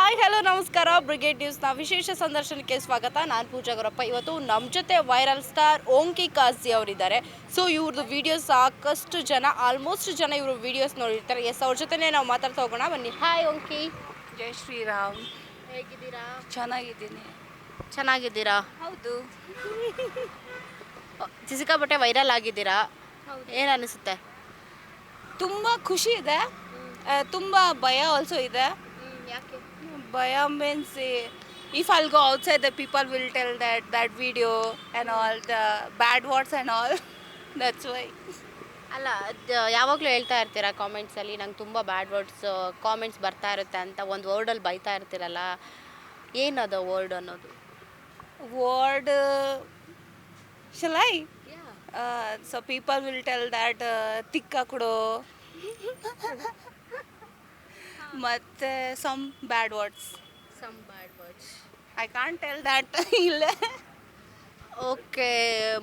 Hi hello ನಮಸ್ಕಾರ. Brigade ನ್ಯೂಸ್ನ ವಿಶೇಷ ಸಂದರ್ಶನಕ್ಕೆ ಸ್ವಾಗತ. ನಾನು ಪೂಜಾ ಗೌರಪ್ಪ. ಇವತ್ತು ನಮ್ಮ ಜೊತೆ ವೈರಲ್ ಸ್ಟಾರ್ ಓಂಕಿ ಕಾಜಿ ಅವರಿದ್ದಾರೆ. ಸೊ ಇವ್ರದ್ದು ವೀಡಿಯೋಸ್ ಸಾಕಷ್ಟು ಜನ ಆಲ್ಮೋಸ್ಟ್ ಜನ ಇವರು ವೀಡಿಯೋಸ್ ನೋಡಿರ್ತಾರೆ. ಎಸ್, ಅವ್ರ ಜೊತೆನೇ ನಾವು ಮಾತಾಡ್ತಾ ಹೋಗೋಣ ಬನ್ನಿ. ಹಾಯ್ ಓಂಕಿ, ಜೈ ಶ್ರೀರಾಮ್. ಹೇಗಿದ್ದೀರಾ? ಚೆನ್ನಾಗಿದ್ದೀನಿ. ಚೆನ್ನಾಗಿದ್ದೀರಾ? ಹೌದು. ಸಿಕ್ಕಾಪಟ್ಟೆ ವೈರಲ್ ಆಗಿದ್ದೀರಾ, ಏನು ಅನಿಸುತ್ತೆ? ತುಂಬ ಖುಷಿ ಇದೆ, ತುಂಬ ಭಯ ಆಲ್ಸೋ ಇದೆ. ಯಾಕೆ? ಭಯ means if I'll go outside the people will tell that video and all the bad words and all. That's why. ಅಲ್ಲ, ಯಾವಾಗಲೂ ಹೇಳ್ತಾ ಇರ್ತೀರಾ ಕಾಮೆಂಟ್ಸಲ್ಲಿ, ನಂಗೆ ತುಂಬ ಬ್ಯಾಡ್ ವರ್ಡ್ಸ್ ಕಾಮೆಂಟ್ಸ್ ಬರ್ತಾ ಇರುತ್ತೆ ಅಂತ. ಒಂದು ವರ್ಡಲ್ಲಿ ಬೈತಾ ಇರ್ತೀರಲ್ಲ, ಏನದು ವರ್ಡ್ ಅನ್ನೋದು? Word, shall I? So people will tell that tikka kudo. ಮತ್ತೆ some bad words. Some bad words. I can't tell that. ಇಲ್ಲ. ಓಕೆ,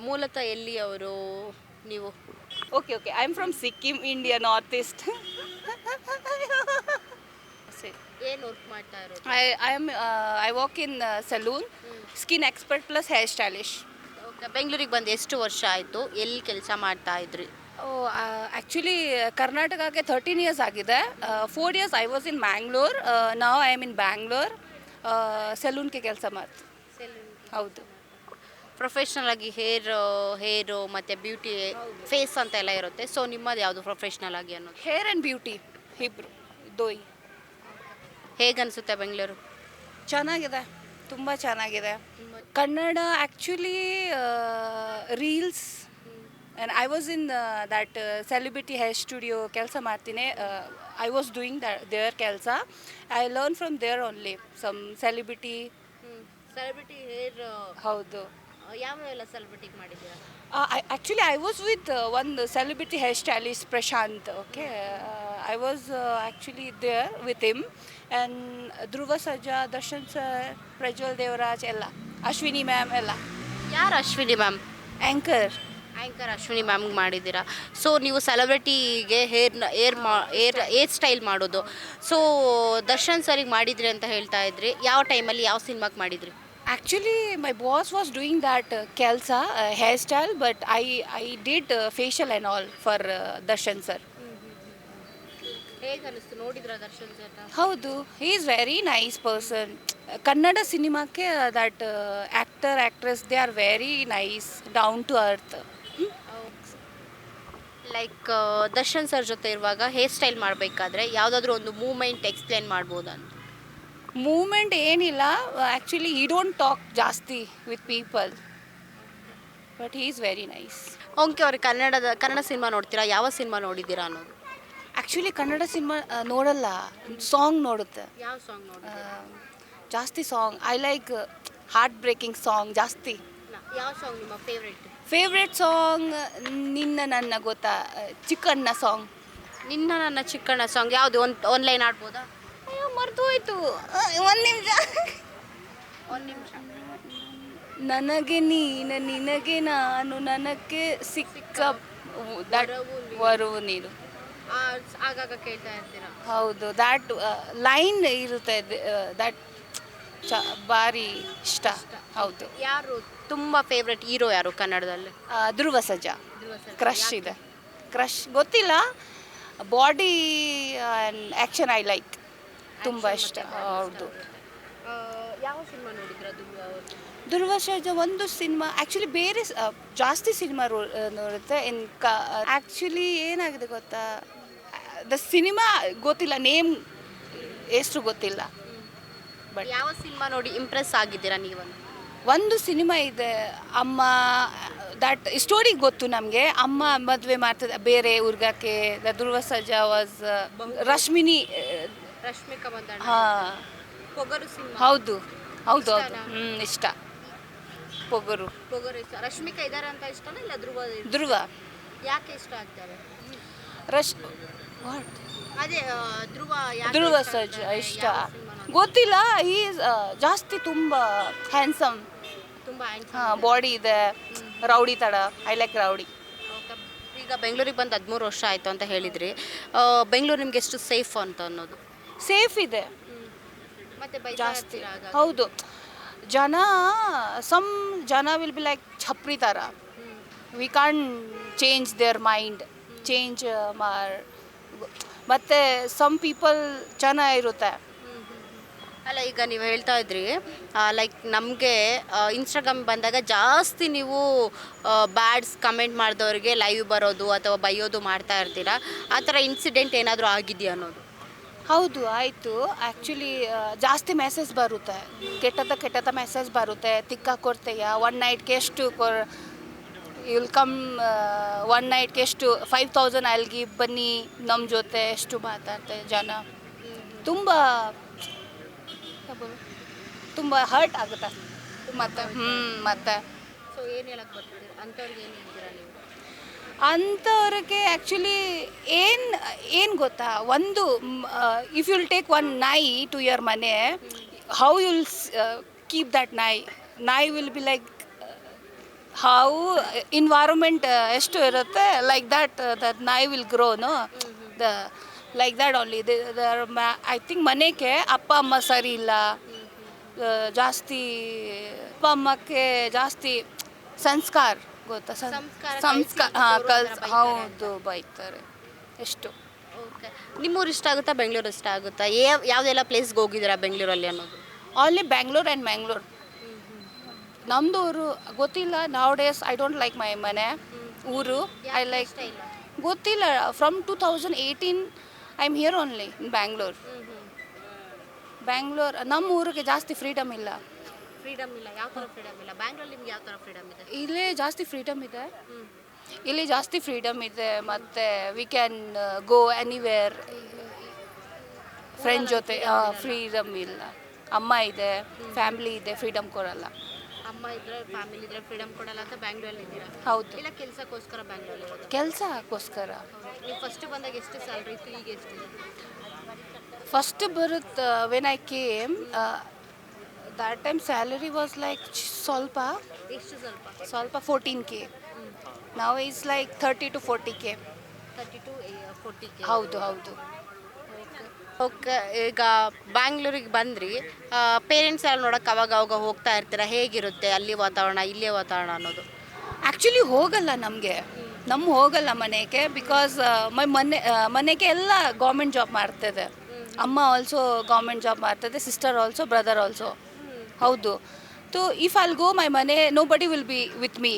ಮೂಲತಃ ಎಲ್ಲಿ ಅವರು ನೀವು? Okay. I'm from Sikkim, India, Northeast. ಏನು ವರ್ಕ್ ಮಾಡ್ತಾ ಇರೋದು? I work in saloon, skin expert plus hair stylish. Okay, ಬೆಂಗಳೂರಿಗೆ ಬಂದು ಎಷ್ಟು ವರ್ಷ ಆಯಿತು? ಎಲ್ಲಿ ಕೆಲಸ ಮಾಡ್ತಾ ಇದ್ರಿ? ಆ್ಯಕ್ಚುಲಿ ಕರ್ನಾಟಕಕ್ಕೆ 13 years ಆಗಿದೆ. 4 years I was in Bangalore. Now I am in Bangalore. ಸೆಲೂನ್ಗೆ ಕೆಲಸ ಮಾಡ್ತೀನಿ. ಹೌದು. ಪ್ರೊಫೆಷ್ನಲ್ ಆಗಿ ಹೇರು ಮತ್ತು ಬ್ಯೂಟಿ ಫೇಸ್ ಅಂತ ಎಲ್ಲ ಇರುತ್ತೆ. ಸೊ ನಿಮ್ಮದು ಯಾವುದು ಪ್ರೊಫೆಷ್ನಲ್ ಆಗಿ ಅನ್ನೋದು? ಹೇರ್ ಆ್ಯಂಡ್ ಬ್ಯೂಟಿ ಇಬ್ರು ದೋಯ್. ಹೇಗನ್ಸುತ್ತೆ ಬೆಂಗಳೂರು? ಚೆನ್ನಾಗಿದೆ, ತುಂಬ ಚೆನ್ನಾಗಿದೆ. Kannada actually reels and I was in that celebrity hair studio ಕೆಲಸ ಮಾಡ್ತೀನಿ. ಐ ವಾಸ್ ಡೂಯಿಂಗ್ ದೇರ್ ಕೆಲಸ. I learn from there only some celebrity. Celebrity hair ಹೌದು. ಯಾವೆಲ್ಲ ಸೆಲೆಬ್ರಿಟಿಗೆ ಮಾಡಿದ್ದೀರಾ? Actually, I was with one celebrity hairstylist, Prashant. Okay, I was actually there with him, and Dhruva Sajja, Darshan sir, Prajwal Devaraj, ella, Ashwini ma'am, ella. ಯಾರು Ashwini ma'am? Anchor. Anchor Ashwini ಮ್ಯಾಮ್ಗೆ ಮಾಡಿದ್ದೀರಾ. So ನೀವು ಸೆಲೆಬ್ರಿಟಿಗೆ hair style ಮಾಡೋದು. So Darshan ಸರಿಗೆ ಮಾಡಿದ್ರಿ ಅಂತ ಹೇಳ್ತಾ ಇದ್ರಿ. ಯಾವ ಟೈಮಲ್ಲಿ ಯಾವ ಸಿನಿಮಾಗೆ ಮಾಡಿದ್ರಿ? Actually, my boss was doing that kelsa hairstyle, but I did facial and all for Darshan sir. ಹೇಗೆ ಅನಿಸ್ತು ನೋಡಿದ್ರ ದರ್ಶನ್ ಸರ್ನ? ಹೌದು, he is very nice person. Kannada ಸಿನಿಮಾಕ್ಕೆ that actor actress they are very nice, down to earth. Like Darshan sir ಜೊತೆ ಇರುವಾಗ hair style ಮಾಡಬೇಕಾದ್ರೆ ಯಾವುದಾದ್ರೂ ಒಂದು ಮೂಮೆಂಟ್ ಎಕ್ಸ್ಪ್ಲೇನ್ ಮಾಡ್ಬೋದಾ ಅಂತ? ಮೂಮೆಂಟ್ ಏನಿಲ್ಲ, ಆ್ಯಕ್ಚುಲಿ ಈ ಡೋಂಟ್ ಟಾಕ್ ಜಾಸ್ತಿ with people, but he is very nice. Okay, ಅವ್ರಿಗೆ ಕನ್ನಡ ಸಿನಿಮಾ ನೋಡ್ತೀರಾ? ಯಾವ ಸಿನಿಮಾ ನೋಡಿದ್ದೀರಾ ಅನ್ನೋದು? ಆ್ಯಕ್ಚುಲಿ ಕನ್ನಡ ಸಿನಿಮಾ ನೋಡಲ್ಲ, ಸಾಂಗ್ ನೋಡುತ್ತೆ. ಯಾವ ಸಾಂಗ್ ನೋಡಿದ್ದೀರಾ? ಜಾಸ್ತಿ song I like heart breaking song ಜಾಸ್ತಿ. ಯಾವ ಸಾಂಗ್ ನಿಮ್ಮ ಫೇವ್ರೆಟ್ ಸಾಂಗ್ ನಿನ್ನ ನನ್ನ ಗೊತ್ತಾ, ಚಿಕ್ಕಣ್ಣ ಸಾಂಗ್. ನಿನ್ನ ನನ್ನ ಚಿಕ್ಕಣ್ಣ ಸಾಂಗ್ ಯಾವುದು? ಒಂದು ಲೈನ್ ಆಡ್ಬೋದಾ? ಅಯ್ಯೋ ಮರ್ತು ಹೋಯ್ತು, ಒಂದು ನಿಮಿಷ. ನನಗೆ ನೀನು ನಿನಗೆ ನಾನು ನನಗೆ ಸಿಕ್ಕ ವರವು ನೀನು. ಆಗಾಗ ಕೇಳ್ತಾ ಇರ್ತೀರಾ? ಹೌದು, ದ್ಯಾಟ್ ಲೈನ್ ಇರುತ್ತೆ, ದ್ಯಾಟ್ ಭಾರಿ ಇಷ್ಟ. ಹೌದು. ಯಾರು ತುಂಬ ಫೇವ್ರೆಟ್ ಹೀರೋ ಯಾರು ಕನ್ನಡದಲ್ಲಿ? ಧ್ರುವ ಸರ್ಜಾ. ಕ್ರಶ್ ಇದೆ, ಕ್ರಶ್ ಗೊತ್ತಿಲ್ಲ. Body and action I like, ತುಂಬ ಇಷ್ಟ. ಹೌದು. ಯಾವ ಸಿನಿಮಾ ನೋಡಿದ್ರ ಧ್ರುವ ಸರ್ಜಾ? ಒಂದು ಸಿನಿಮಾ ಆ್ಯಕ್ಚುಲಿ, ಬೇರೆ ಜಾಸ್ತಿ ಸಿನಿಮಾ ನೋಡುತ್ತೆ. ಆ್ಯಕ್ಚುಲಿ ಏನಾಗಿದೆ ಗೊತ್ತಾ, ದ ಸಿನಿಮಾ ಗೊತ್ತಿಲ್ಲ, ನೇಮ್ ಎಷ್ಟು ಗೊತ್ತಿಲ್ಲ. ಬಟ್ ಯಾವ ಸಿನಿಮಾ ನೋಡಿ ಇಂಪ್ರೆಸ್ ಆಗಿದ್ದೀರಾ ನೀವು? ಒಂದು ಸಿನಿಮಾ ಇದೆ, ಅಮ್ಮ. ದಟ್ ಸ್ಟೋರಿ ಗೊತ್ತು ನಮಗೆ. ಅಮ್ಮ ಮದುವೆ ಮಾಡ್ತದೆ ಬೇರೆ ಹುಡುಗಕ್ಕೆ. The Dhruva Sarja was Rashmika Mandanna. ಹಾಂ, ಪೊಗರು ಸಿನಿಮಾ. ಹೌದು. ಇಷ್ಟನಾ? ಇಷ್ಟ. ಪೊಗರು ಇಷ್ಟ. ರಶ್ಮಿಕಾ ಇದ್ದಾರೆ ಅಂತ ಇಷ್ಟನಾ ಇಲ್ಲ ಧ್ರುವ? ಯಾಕೆ ಇಷ್ಟ ಆಗ್ತಾರೆ? ಅದೇ ಧ್ರುವ ಸರ್ಜಾ ಇಷ್ಟ ಗೊತ್ತಿಲ್ಲ. ಈಸ್ ಜಾಸ್ತಿ ತುಂಬ ಹ್ಯಾಂಡ್ಸಮ್, ತುಂಬ ಬಾಡಿ ಇದೆ, ರೌಡಿ ತಡ. I like rowdy. ಈಗ ಬೆಂಗಳೂರಿಗೆ ಬಂದು 13 ವರ್ಷ ಆಯಿತು ಅಂತ ಹೇಳಿದ್ರಿ. ಬೆಂಗಳೂರು ನಿಮ್ಗೆ ಎಷ್ಟು ಸೇಫ್ ಅಂತ ಅನ್ನೋದು? ಸೇಫ್ ಇದೆ. ಮತ್ತೆ ಜಾಸ್ತಿ ಹೌದು ಜನ ಸಮ್ ಜನ ವಿಲ್ ಬಿ ಲೈಕ್ ಛಪ್ರಿ ಥರ we can change their mind change ಮತ್ತು ಸಮ್ ಪೀಪಲ್ ಚೆನ್ನಾಗಿ ಇರುತ್ತೆ. ಅಲ್ಲ ಈಗ ನೀವು ಹೇಳ್ತಾ ಇದ್ರಿ ಲೈಕ್ ನಮಗೆ ಇನ್ಸ್ಟಾಗ್ರಾಮ್ ಬಂದಾಗ ಜಾಸ್ತಿ ನೀವು ಬ್ಯಾಡ್ಸ್ ಕಮೆಂಟ್ ಮಾಡಿದವ್ರಿಗೆ ಲೈವ್ ಬರೋದು ಅಥವಾ ಬೈಯೋದು ಮಾಡ್ತಾ ಇರ್ತೀರಾ. ಆ ಥರ ಇನ್ಸಿಡೆಂಟ್ ಏನಾದರೂ ಆಗಿದೆಯಾ ಅನ್ನೋದು? ಹೌದು ಆಯಿತು. ಆ್ಯಕ್ಚುಲಿ ಜಾಸ್ತಿ ಮೆಸೇಜ್ ಬರುತ್ತೆ, ಕೆಟ್ಟದ ಮೆಸೇಜ್ ಬರುತ್ತೆ. ತಿಕ್ಕ ಕೊಡ್ತೆಯ ಒನ್ ನೈಟ್ಗೆ ಎಷ್ಟು ವಿಲ್ ಕಮ್ ಒನ್ ನೈಟ್ಗೆ ಎಷ್ಟು 5000 ಅಲ್ಲಿಗೆ ಬನ್ನಿ ನಮ್ಮ ಜೊತೆ ಎಷ್ಟು ಮಾತಾಡ್ತಾರೆ ಜನ. ತುಂಬ ಹರ್ಟ್ ಆಗುತ್ತೆ ಮತ್ತೆ ಮತ್ತೆ ಸೊ ಏನು ಹೇಳಕ್ಕೆ ಬರ್ತೀರಿ ಅಂಥವ್ರಿಗೆ? ಏನು ಹೇಳ್ತೀರಾ ನೀವು ಅಂಥವ್ರಿಗೆ? ಆ್ಯಕ್ಚುಲಿ ಏನು ಗೊತ್ತಾ, ಒಂದು ಇಫ್ ಯುಲ್ ಟೇಕ್ ಒನ್ ನಾಯಿ ಟು ಯುವರ್ ಮನೆ, ಹೌ ಯುಲ್ ಕೀಪ್ ದಟ್ ನಾಯಿ will be like how environment ಎಷ್ಟು ಇರುತ್ತೆ ಲೈಕ್ ದಟ್ ನಾಯಿ will grow no like that only. I think ಮನೆಗೆ ಅಪ್ಪ ಅಮ್ಮ ಸರಿ ಇಲ್ಲ, ಜಾಸ್ತಿ ಅಪ್ಪ ಅಮ್ಮಕ್ಕೆ ಜಾಸ್ತಿ ಸಂಸ್ಕಾರ ಗೊತ್ತಾ, ಸಂಸ್ಕಾರ ಹೌದು ಬೈತಾರೆ ಎಷ್ಟು. ಓಕೆ, ನಿಮ್ಮೂರು ಇಷ್ಟ ಆಗುತ್ತಾ ಬೆಂಗಳೂರು ಇಷ್ಟ ಆಗುತ್ತಾ? ಯಾವುದೆಲ್ಲ ಪ್ಲೇಸ್ಗೆ ಹೋಗಿದ್ದೀರಾ ಬೆಂಗಳೂರಲ್ಲಿ ಅನ್ನೋದು? Only Bangalore and Mangalore. ನಮ್ಮದು ಊರು ಗೊತ್ತಿಲ್ಲ. Now days I don't like my ಮನೆ ಊರು. ಐ ಲೈಕ್ ಗೊತ್ತಿಲ್ಲ. From 2018 I am here only in Bangalore. ನಮ್ಮ ಊರಿಗೆ ಜಾಸ್ತಿ ಫ್ರೀಡಮ್ ಇಲ್ಲ. ಫ್ರೀಡಮ್ ಇಲ್ಲ? ಯಾವ ಥರ ಫ್ರೀಡಮ್ ಇಲ್ಲ ಬ್ಯಾಂಗ್ಳೂರಲ್ಲಿ? ನಿಮ್ಗೆ ಯಾವ ಥರ ಫ್ರೀಡಮ್ ಇದೆ? ಇಲ್ಲೇ ಜಾಸ್ತಿ ಫ್ರೀಡಮ್ ಇದೆ. ಮತ್ತು we can go anywhere friend ಜೊತೆ. ಫ್ರೀಡಮ್ ಇಲ್ಲ. ಅಮ್ಮ ಇದೆ, ಫ್ಯಾಮಿಲಿ ಇದೆ, ಫ್ರೀಡಮ್ ಕೊಡಲ್ಲ. ಅಮ್ಮ ಇದ್ರೆ ಫ್ಯಾಮಿಲಿ ಇದ್ರೆ ಫ್ರೀಡಮ್ ಕೊಡಲ್ಲ ಅಂತ ಬ್ಯಾಂಗ್ಳೂರಲ್ಲಿ ಇದ್ದೀರಾ? ಹೌದು. ಇಲ್ಲ ಕೆಲಸಕ್ಕೋಸ್ಕರ ಬ್ಯಾಂಗ್ಳೂರಲ್ಲಿ? ಕೆಲಸಕ್ಕೋಸ್ಕರ. ನೀವು ಫಸ್ಟ್ ಬಂದಾಗ ಎಷ್ಟು ಸ್ಯಾಲ್ರಿ ಇತ್ತು, ಈಗ ಎಷ್ಟಿದೆ? ಫಸ್ಟ್ ಬರುತ್ತೆ when I came that time salary was like ಸ್ವಲ್ಪ ಎಷ್ಟು ಸ್ವಲ್ಪ 14K. now is like 30 to 40K. 30 to 40K. ಹೌದು. ಓಕೆ, ಈಗ ಬ್ಯಾಂಗ್ಳೂರಿಗೆ ಬಂದ್ರಿ, ಪೇರೆಂಟ್ಸ್ ಎಲ್ಲ ನೋಡೋಕೆ ಅವಾಗ ಹೋಗ್ತಾ ಇರ್ತೀರಾ. ಹೇಗಿರುತ್ತೆ ಅಲ್ಲಿ ವಾತಾವರಣ, ಇಲ್ಲೇ ವಾತಾವರಣ ಅನ್ನೋದು? ಆ್ಯಕ್ಚುಲಿ ಹೋಗಲ್ಲ ಹೋಗಲ್ಲ ಮನೆಗೆ. ಬಿಕಾಸ್ ಮನೆಗೆ ಎಲ್ಲ ಗೌರ್ಮೆಂಟ್ ಜಾಬ್ ಮಾಡ್ತದೆ. ಅಮ್ಮ ಆಲ್ಸೋ ಗೌರ್ಮೆಂಟ್ ಜಾಬ್ ಮಾಡ್ತದೆ, ಸಿಸ್ಟರ್ ಆಲ್ಸೋ, ಬ್ರದರ್ ಆಲ್ಸೋ. ಹೌದು. ಸೊ ಇಫ್ ಐಲ್ ಗೋ ಮೈ ಮನೆ, ನೋ ಬಡಿ will be with me.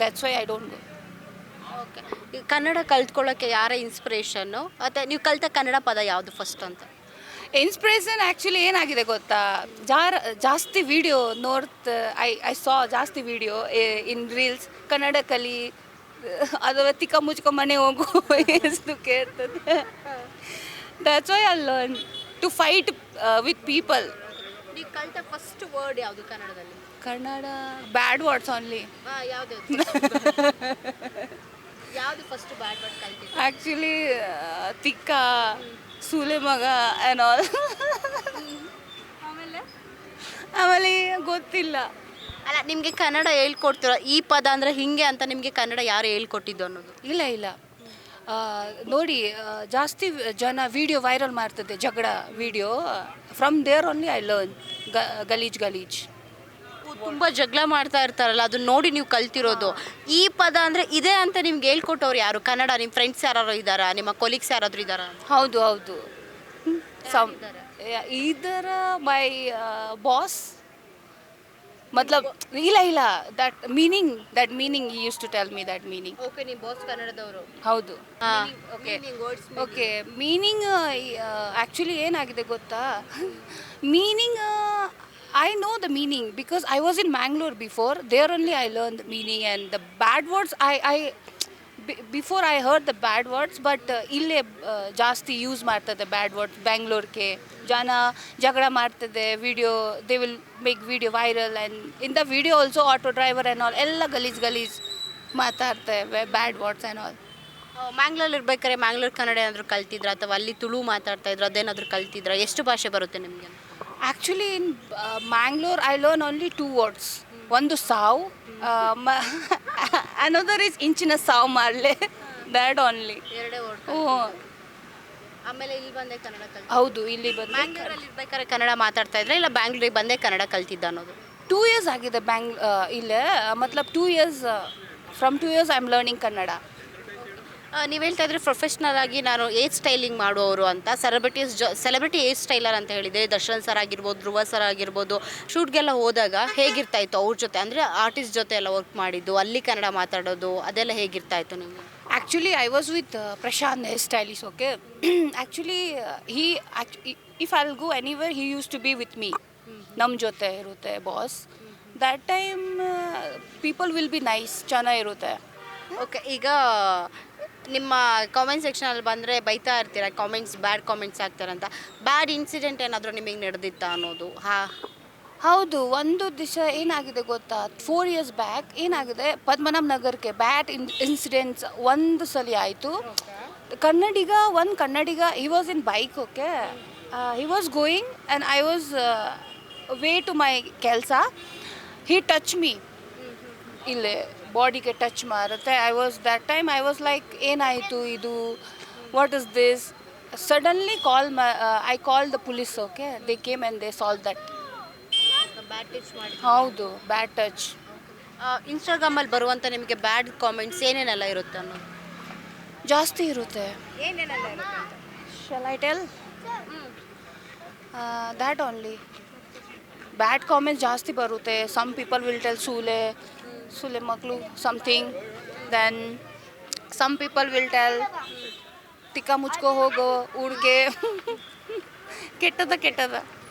That's why I don't go. Okay, ಈಗ ಕನ್ನಡ ಕಲ್ತ್ಕೊಳ್ಳೋಕ್ಕೆ ಯಾರ ಇನ್ಸ್ಪಿರೇಷನ್ನು? ಮತ್ತು ನೀವು ಕಲಿತ ಕನ್ನಡ ಪದ ಯಾವುದು ಫಸ್ಟ್ ಅಂತ? ಇನ್ಸ್ಪಿರೇಷನ್ ಆ್ಯಕ್ಚುಲಿ ಏನಾಗಿದೆ ಗೊತ್ತಾ, ಜಾಸ್ತಿ ವಿಡಿಯೋ ಐ ಸಾ ಜಾಸ್ತಿ ವಿಡಿಯೋ ಇನ್ ರೀಲ್ಸ್. ಕನ್ನಡ ಕಲಿ ಅಥವಾ ತಿಕ್ಕ ಮುಚ್ಕ ಮನೆ ಹೋಗು ಎಷ್ಟು ಕೇಳ್ತದೆ. That's why I learn to fight with people. ನೀವು ಕಲಿತ ಫಸ್ಟ್ ವರ್ಡ್ ಯಾವುದು ಕನ್ನಡದಲ್ಲಿ? Kannada bad words only. ಯಾವುದು ಫಸ್ಟ್ ಬ್ಯಾಡ್ ವರ್ಡ್ ಕಲ್ತಿದ್ದು? ಆ್ಯಕ್ಚುಲಿ ತಿಕ್ಕ, ಸೂಲೆ ಮಗ ಆ್ಯಂಡ್ ಆಲ್. ಆಮೇಲೆ ಗೊತ್ತಿಲ್ಲ. ಅಲ್ಲ, ನಿಮಗೆ ಕನ್ನಡ ಹೇಳ್ಕೊಡ್ತೀರ ಈ ಪದ ಅಂದರೆ ಹಿಂಗೆ ಅಂತ ನಿಮಗೆ ಕನ್ನಡ ಯಾರು ಹೇಳ್ಕೊಟ್ಟಿದ್ದು ಅನ್ನೋದು? ಇಲ್ಲ ನೋಡಿ, ಜಾಸ್ತಿ ಜನ ವಿಡಿಯೋ ವೈರಲ್ ಮಾಡ್ತದೆ, ಜಗಳ video. From there only I learn ಗಲೀಜ್. ತುಂಬ ಜಗಳ ಮಾಡ್ತಾ ಇರ್ತಾರಲ್ಲ, ಅದನ್ನ ನೋಡಿ ನೀವು ಕಲ್ತಿರೋದು. ಈ ಪದ ಅಂದರೆ ಇದೆ ಅಂತ ನಿಮ್ಗೆ ಹೇಳ್ಕೊಟ್ಟವ್ರು ಯಾರು? ಕನ್ನಡ ನಿಮ್ಮ ಫ್ರೆಂಡ್ಸ್ ಯಾರು ಇದ್ದಾರಾ, ನಿಮ್ಮ ಕೊಲೀಗ್ಸ್ ಯಾರಾದರೂ ಇದ್ದಾರಾ? ಹೌದು. ಇದರ ಮೈ ಬಾಸ್ ಮತ್ಲಬ್ ಇಲ್ಲ that meaning he used to tell me that meaning. Okay, ನಿಮ್ಮ ಬಾಸ್ ಕನ್ನಡದವರು? ಹೌದು. ಓಕೆ, ಮೀನಿಂಗ್ ಆ್ಯಕ್ಚುಲಿ ಏನಾಗಿದೆ ಗೊತ್ತಾ, meaning I know the meaning because I was in Mangalore before. There only I learned the meaning, and the bad words before I heard the bad words, but ille ಜಾಸ್ತಿ use ಮಾಡ್ತದೆ bad words. ಬ್ಯಾಂಗ್ಳೂರ್ಗೆ ಜನ ಜಗಳ ಮಾಡ್ತದೆ, video they will make video viral, and in the video also auto driver and all ಎಲ್ಲ ಗಲೀಜ್ ಮಾತಾಡ್ತೇವೆ, bad words and all. ಮ್ಯಾಂಗ್ಳೂರಲ್ಲಿ ಇರ್ಬೇಕಾದ್ರೆ ಮ್ಯಾಂಗ್ಳೂರ್ ಕನ್ನಡ ಏನಾದರೂ ಕಲ್ತಿದ್ರಾ ಅಥವಾ ಅಲ್ಲಿ ತುಳು ಮಾತಾಡ್ತಾ ಇದ್ರು, ಅದೇನಾದರೂ ಕಲ್ತಿದ್ರಾ? ಎಷ್ಟು ಭಾಷೆ ಬರುತ್ತೆ ನಿಮಗೆ? Actually, in Mangalore, I learn only 2 words. One is sav, another is inchina sav marle. That only. ಎರಡೇ ವರ್ಡ್. ಆಮೇಲೆ ಇಲ್ಲಿ ಬಂದೆ ಕನ್ನಡ ಕಲ್ತು. ಹೌದು, ಇಲ್ಲಿ ಬಂದು ಬ್ಯಾಂಗ್ಳೂರಲ್ಲಿ ಇರ್ಬೇಕಾದ್ರೆ ಕನ್ನಡ ಮಾತಾಡ್ತಾ ಇದ್ರೆ ಇಲ್ಲ ಬ್ಯಾಂಗ್ಳೂರಿಗೆ ಬಂದೇ ಕನ್ನಡ ಕಲ್ತಿದ್ದ ಅನ್ನೋದು? 2 years ಆಗಿದೆ ಇಲ್ಲೇ, ಮತ್ಲಬ್ 2 years, from 2 years I am learning Kannada. ನೀವು ಹೇಳ್ತಾ ಇದ್ರೆ ಪ್ರೊಫೆಷ್ನಲ್ ಆಗಿ ನಾನು ಏರ್ ಸ್ಟೈಲಿಂಗ್ ಮಾಡುವವರು ಅಂತ, ಸೆಲೆಬ್ರಿಟಿ ಏರ್ ಸ್ಟೈಲರ್ ಅಂತ ಹೇಳಿದರೆ ದರ್ಶನ್ ಸರ್ ಆಗಿರ್ಬೋದು, ಧ್ರುವ ಸರ್ ಆಗಿರ್ಬೋದು, ಶೂಟ್ಗೆಲ್ಲ ಹೋದಾಗ ಹೇಗಿರ್ತಾ ಇತ್ತು ಅವ್ರ ಜೊತೆ, ಅಂದರೆ ಆರ್ಟಿಸ್ಟ್ ಜೊತೆ ಎಲ್ಲ ವರ್ಕ್ ಮಾಡಿದ್ದು, ಅಲ್ಲಿ ಕನ್ನಡ ಮಾತಾಡೋದು ಅದೆಲ್ಲ ಹೇಗಿರ್ತಾ ಇತ್ತು ನಿಮಗೆ? Actually, I was with Prashant, the stylist, okay? Actually, if I'll go anywhere, he used to be with me. Nam jote irute, boss. That time, people will be nice, chana irute. Okay, ಈಗ ನಿಮ್ಮ comment ಸೆಕ್ಷನಲ್ಲಿ ಬಂದರೆ ಬೈತಾ ಇರ್ತೀರ, ಬ್ಯಾಡ್ comments ಆಗ್ತಾರಂತ. ಬ್ಯಾಡ್ incident ಏನಾದರೂ ನಿಮಗೆ ನಡೆದಿತ್ತಾ ಅನ್ನೋದು? ಹೌದು, ಒಂದು ದಿವಸ ಏನಾಗಿದೆ ಗೊತ್ತಾ, 4 years ಬ್ಯಾಕ್ ಏನಾಗಿದೆ, ಪದ್ಮನಾಭ ನಗರಕ್ಕೆ ಬ್ಯಾಡ್ ಇನ್ಸಿಡೆಂಟ್ಸ್ ಒಂದು ಸಲ ಆಯಿತು. Kannadiga he was in bike, okay, he was going and I was way to my ಕೆಲಸ. ಹಿ ಟಚ್ ಮೀ, ಇಲ್ಲೇ ಬಾಡಿಗೆ ಟಚ್ ಮಾಡುತ್ತೆ. ಐ ವಾಸ್ ಲೈಕ್ ಏನಾಯಿತು ಇದು, what is this? Suddenly I call the police, okay, they came and they solve that. Bad touch ಮಾಡಿ. ಹೌದು, ಬ್ಯಾಡ್ touch. ಇನ್ಸ್ಟಾಗ್ರಾಮಲ್ಲಿ ಬರುವಂಥ ನಿಮಗೆ ಬ್ಯಾಡ್ ಕಾಮೆಂಟ್ಸ್ ಏನೇನೆಲ್ಲ ಇರುತ್ತೆ ಅನ್ನೋದು? ಜಾಸ್ತಿ ಇರುತ್ತೆ. ಏನೇನೆಲ್ಲ ಇರುತ್ತೆ? Shall I tell? That only. Bad comments ಜಾಸ್ತಿ ಬರುತ್ತೆ. Some people will tell ಸೂಲೆ ಮಕ್ಕಳು something. Then some people will tell ತಿಕ್ಕ ಮುಚ್ಕೋ ಹೋಗೋ ಹುಡುಗೆ. ಕೆಟ್ಟದ